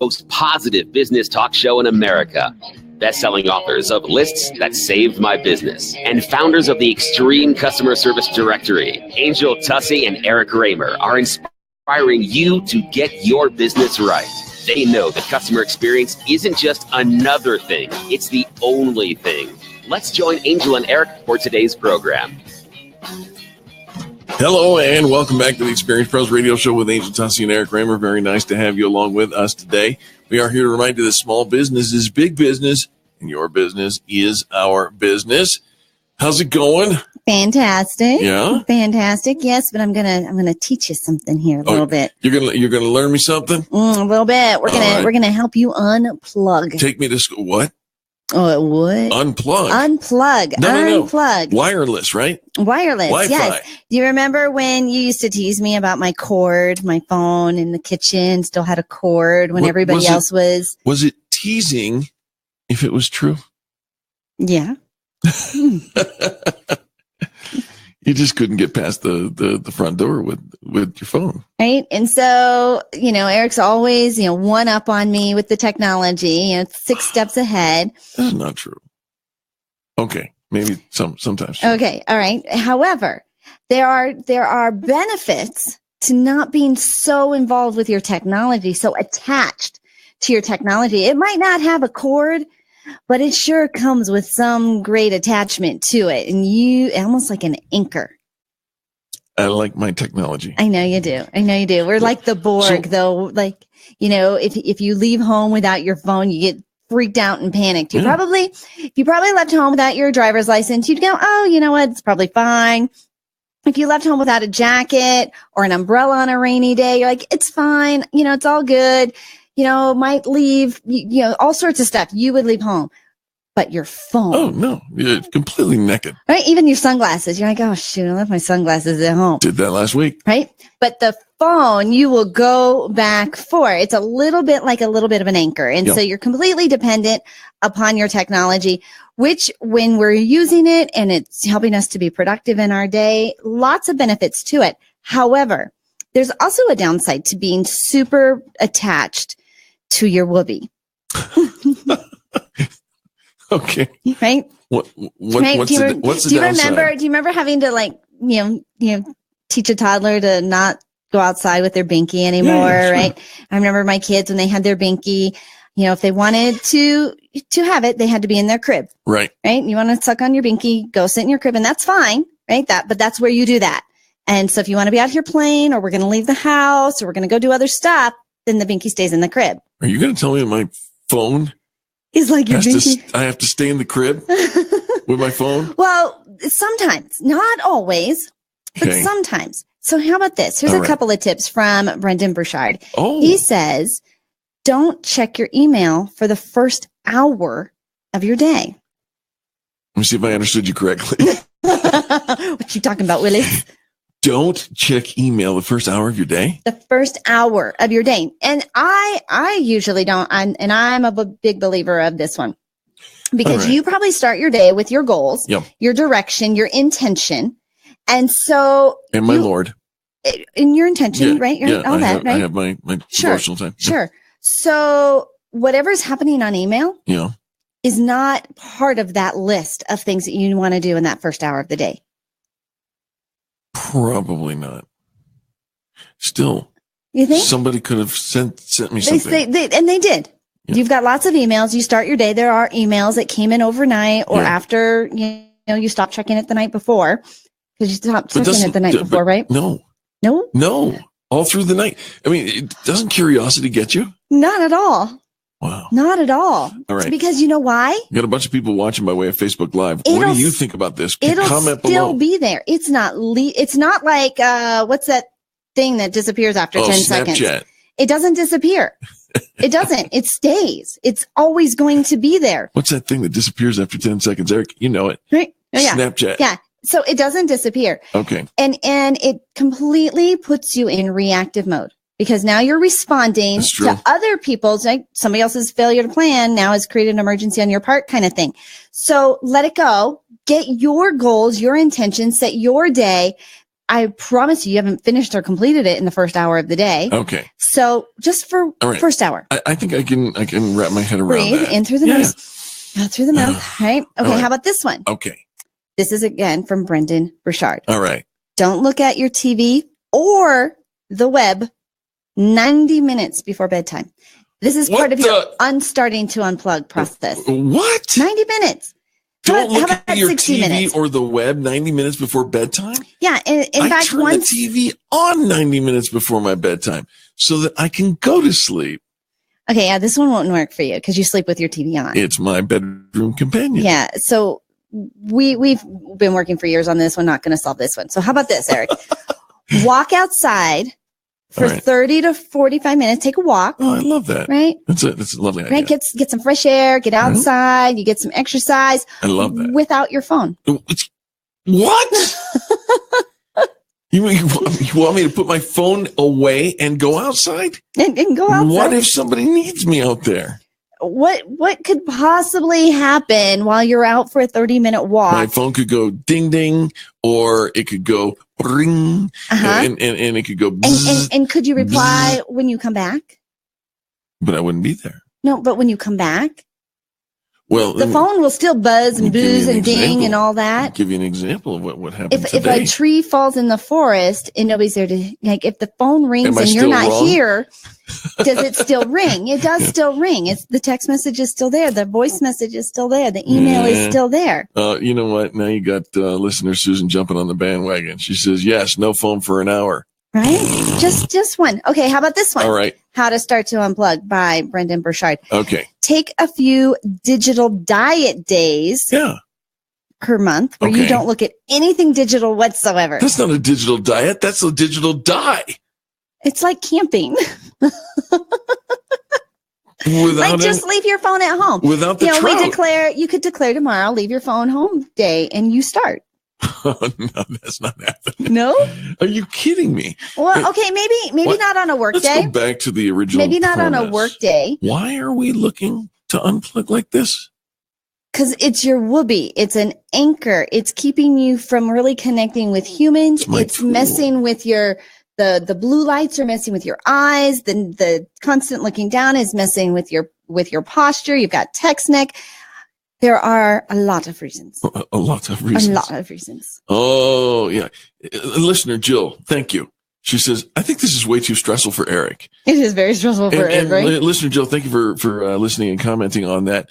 most positive business talk show in America. Best-selling authors of Lists That Saved My Business and founders of the Extreme Customer Service Directory, Angel Tussey and Eric Raymer, are inspiring you to get your business right. They know that customer experience isn't just another thing, it's the only thing. Let's join Angel and Eric for today's program. Hello and welcome back to the Experience Pros Radio Show with Angel Tussey and Eric Raymer. Very nice to have you along with us today. We are here to remind you that small business is big business and your business is our business. How's it going? Fantastic. Yeah. Fantastic. Yes, but I'm gonna teach you something here a little bit. You're gonna learn me something? A little bit. We're gonna help you unplug. Take me to school. What? Oh, it would? Unplug. Unplug. No. Unplug. Wireless, right? Wireless, Wi-Fi. yes. Do you remember when you used to tease me about my cord, my phone in the kitchen still had a cord when everybody else was? Was it teasing if it was true? Yeah. You just couldn't get past the front door with your phone. Right. And so, Eric's always, one up on me with the technology, 6 steps ahead. That's not true. Okay. Maybe sometimes. Okay. All right. However, there are benefits to not being so involved with your technology, so attached to your technology. It might not have a cord, but it sure comes with some great attachment to it. And almost like an anchor. I like my technology. I know you do. We're like the Borg, though. Like, if you leave home without your phone, you get freaked out and panicked. If you probably left home without your driver's license, you'd go, oh, you know what? It's probably fine. If you left home without a jacket or an umbrella on a rainy day, you're like, it's fine. It's all good. Might leave, all sorts of stuff. You would leave home, but your phone. Oh, no. You're completely naked. Right? Even your sunglasses. You're like, oh, shoot, I left my sunglasses at home. Did that last week. Right? But the phone, you will go back for. It's a little bit of an anchor. And so you're completely dependent upon your technology, which when we're using it and it's helping us to be productive in our day, lots of benefits to it. However, there's also a downside to being super attached to your whoopee. Okay. Right? What's the downside? Do you remember having to teach a toddler to not go outside with their binky anymore, sure. Right? I remember my kids when they had their binky, if they wanted to have it, they had to be in their crib. Right. Right? You want to suck on your binky, go sit in your crib, and that's fine, right? But that's where you do that. And so if you want to be out here playing, or we're going to leave the house, or we're going to go do other stuff, then the binky stays in the crib. Are you going to tell me my phone is like your binky? I have to stay in the crib with my phone? Well, sometimes, not always, but sometimes. So how about this? Here's a couple of tips from Brendan Burchard. Oh. He says, don't check your email for the first hour of your day. Let me see if I understood you correctly. What you talking about, Willis? Don't check email the first hour of your day? The first hour of your day. And I usually don't. I'm a big believer of this one. Because you probably start your day with your goals, your direction, your intention. And so. And my Lord. In your intention, right? All that, right? I have my devotional time. Sure. So whatever's happening on email is not part of that list of things that you want to do in that first hour of the day. Probably not. Still, you think somebody could have sent me something? They did. Yeah. You've got lots of emails. You start your day. There are emails that came in overnight or after you stopped checking it the night before, because you stopped checking it the night before, right? No. All through the night. I mean, doesn't curiosity get you? Not at all. Wow. Not at all. All right. Because you know why? You got a bunch of people watching by way of Facebook Live. What do you think about this? It'll comment still below. Be there. It's not like what's that thing that disappears after 10 seconds? Snapchat. It doesn't disappear. It doesn't. It stays. It's always going to be there. What's that thing that disappears after 10 seconds, Eric? You know it. Right. Oh, yeah. Snapchat. Yeah. So it doesn't disappear. Okay. And it completely puts you in reactive mode. Because now you're responding to other people's, like somebody else's failure to plan now has created an emergency on your part kind of thing. So let it go. Get your goals, your intentions, set your day, I promise you haven't finished or completed it in the first hour of the day. Okay. So just for first hour. I think I can wrap my head around Breathe that. in through the nose, out through the mouth. Right? Okay. right. How about this one? Okay. This is again from Brendan Burchard. All right. Don't look at your TV or the web 90 minutes before bedtime. This is part of your unstarting to unplug process. What? 90 minutes. Don't look how at your 60 TV minutes? or the web 90 minutes before bedtime? Yeah. In I fact, turn the TV on 90 minutes before my bedtime so that I can go to sleep. Okay, yeah, this one won't work for you because you sleep with your TV on. It's my bedroom companion. Yeah, so we've been working for years on this. We're not going to solve this one. So how about this, Eric? Walk outside for 30 to 45 minutes. Take a walk. Oh, I love that. Right? That's a lovely idea. Right? Get some fresh air. Get outside. You get some exercise. I love that. Without your phone. What? You want me to put my phone away and go outside? And go outside. What if somebody needs me out there? What could possibly happen while you're out for a 30-minute walk? My phone could go ding ding, or it could go ring, and it could go bzz, and could you reply when you come back? But I wouldn't be there. No, but when you come back, well, the phone will still buzz and booze and ding and all that. I'll give you an example of what happened if a tree falls in the forest and nobody's there to, like, if the phone rings and you're not here, does it still ring? It does still ring. It's the text message is still there. The voice message is still there. The email is still there. You know what? Now you got listener Susan jumping on the bandwagon. She says, yes, no phone for an hour. Right? Just one. Okay, how about this one? All right. How to Start to Unplug by Brendan Burchard. Okay. Take a few digital diet days per month where you don't look at anything digital whatsoever. That's not a digital diet. That's a digital die. It's like camping. Just leave your phone at home. Without the trout. You could declare tomorrow, leave your phone home day, and you start. Oh, no, that's not happening. No? Are you kidding me? Well, okay, maybe not on a work day. Let's go back to the original Maybe not premise. on a work day. Why are we looking to unplug like this? Because it's your whoopee. It's an anchor. It's keeping you from really connecting with humans. It's messing with the blue lights are messing with your eyes. The constant looking down is messing with your posture. You've got text neck. There are a lot of reasons. A lot of reasons. A lot of reasons. Oh, yeah. Listener Jill, thank you. She says, I think this is way too stressful for Eric. It is very stressful for Eric, right? Listener Jill, thank you for listening and commenting on that.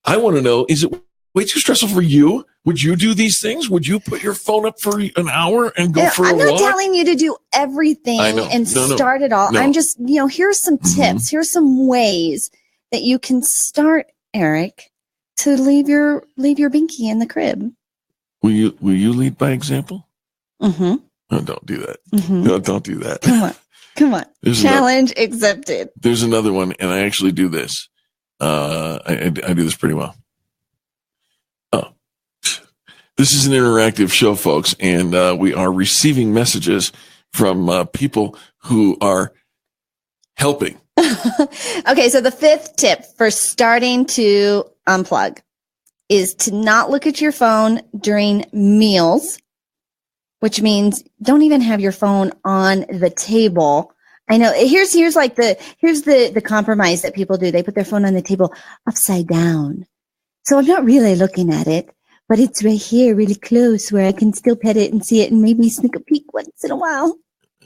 I want to know, is it way too stressful for you? Would you do these things? Would you put your phone up for an hour and go for a walk? I'm not telling you to do everything and start it all. No. I'm just, here's some tips. Here's some ways that you can start, Eric, to leave your binky in the crib. Will you lead by example? Mm-hmm. No, don't do that. Mm-hmm. No, don't do that. Come on. Challenge accepted. There's another one, and I actually do this. I do this pretty well. Oh, this is an interactive show, folks, and we are receiving messages from people who are helping. Okay, so the fifth tip for starting to unplug is to not look at your phone during meals, which means don't even have your phone on the table. I know here's the compromise that people do. They put their phone on the table upside down. So I'm not really looking at it, but it's right here, really close where I can still pet it and see it and maybe sneak a peek once in a while.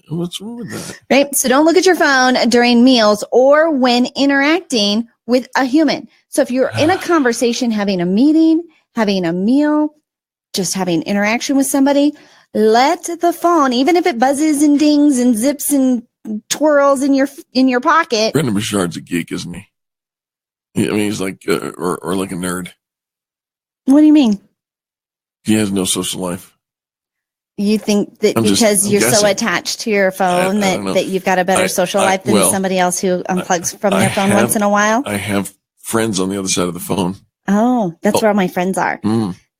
What's wrong with that? Right. So don't look at your phone during meals or when interacting with a human. So if you're in a conversation, having a meeting, having a meal, just having interaction with somebody, let the phone, even if it buzzes and dings and zips and twirls in your pocket. Brendan Burchard's a geek, isn't he? I mean, he's like, or like a nerd. What do you mean? He has no social life. You think that because you're so attached to your phone that you've got a better social life than somebody else who unplugs from their phone once in a while? I have friends on the other side of the phone. Oh, that's where all my friends are.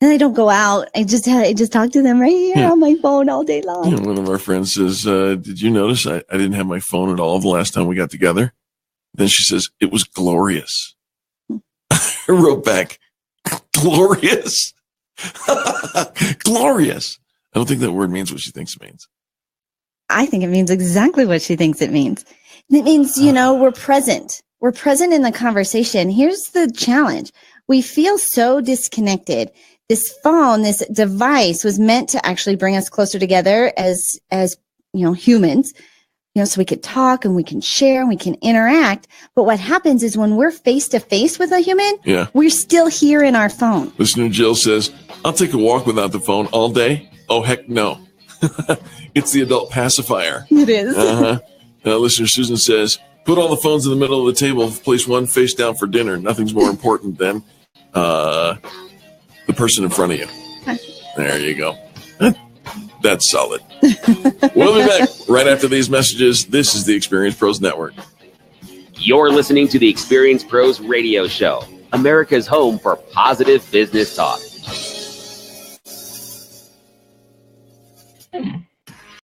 And I don't go out. I just talk to them right here on my phone all day long. Yeah, one of our friends says, did you notice I didn't have my phone at all the last time we got together? Then she says, it was glorious. I wrote back, glorious. Glorious. I don't think that word means what she thinks it means. I think it means exactly what she thinks it means. It means, we're present. We're present in the conversation. Here's the challenge. We feel so disconnected. This phone, this device was meant to actually bring us closer together as humans, so we could talk and we can share and we can interact. But what happens is when we're face to face with a human, we're still here in our phone. Listener Jill says, I'll take a walk without the phone all day. Oh, heck no. It's the adult pacifier. It is. Listener Susan says, put all the phones in the middle of the table, place one face down for dinner. Nothing's more important than the person in front of you. There you go. That's solid. We'll be back right after these messages. This is the Experience Pros Network. You're listening to the Experience Pros Radio Show, America's home for positive business talk.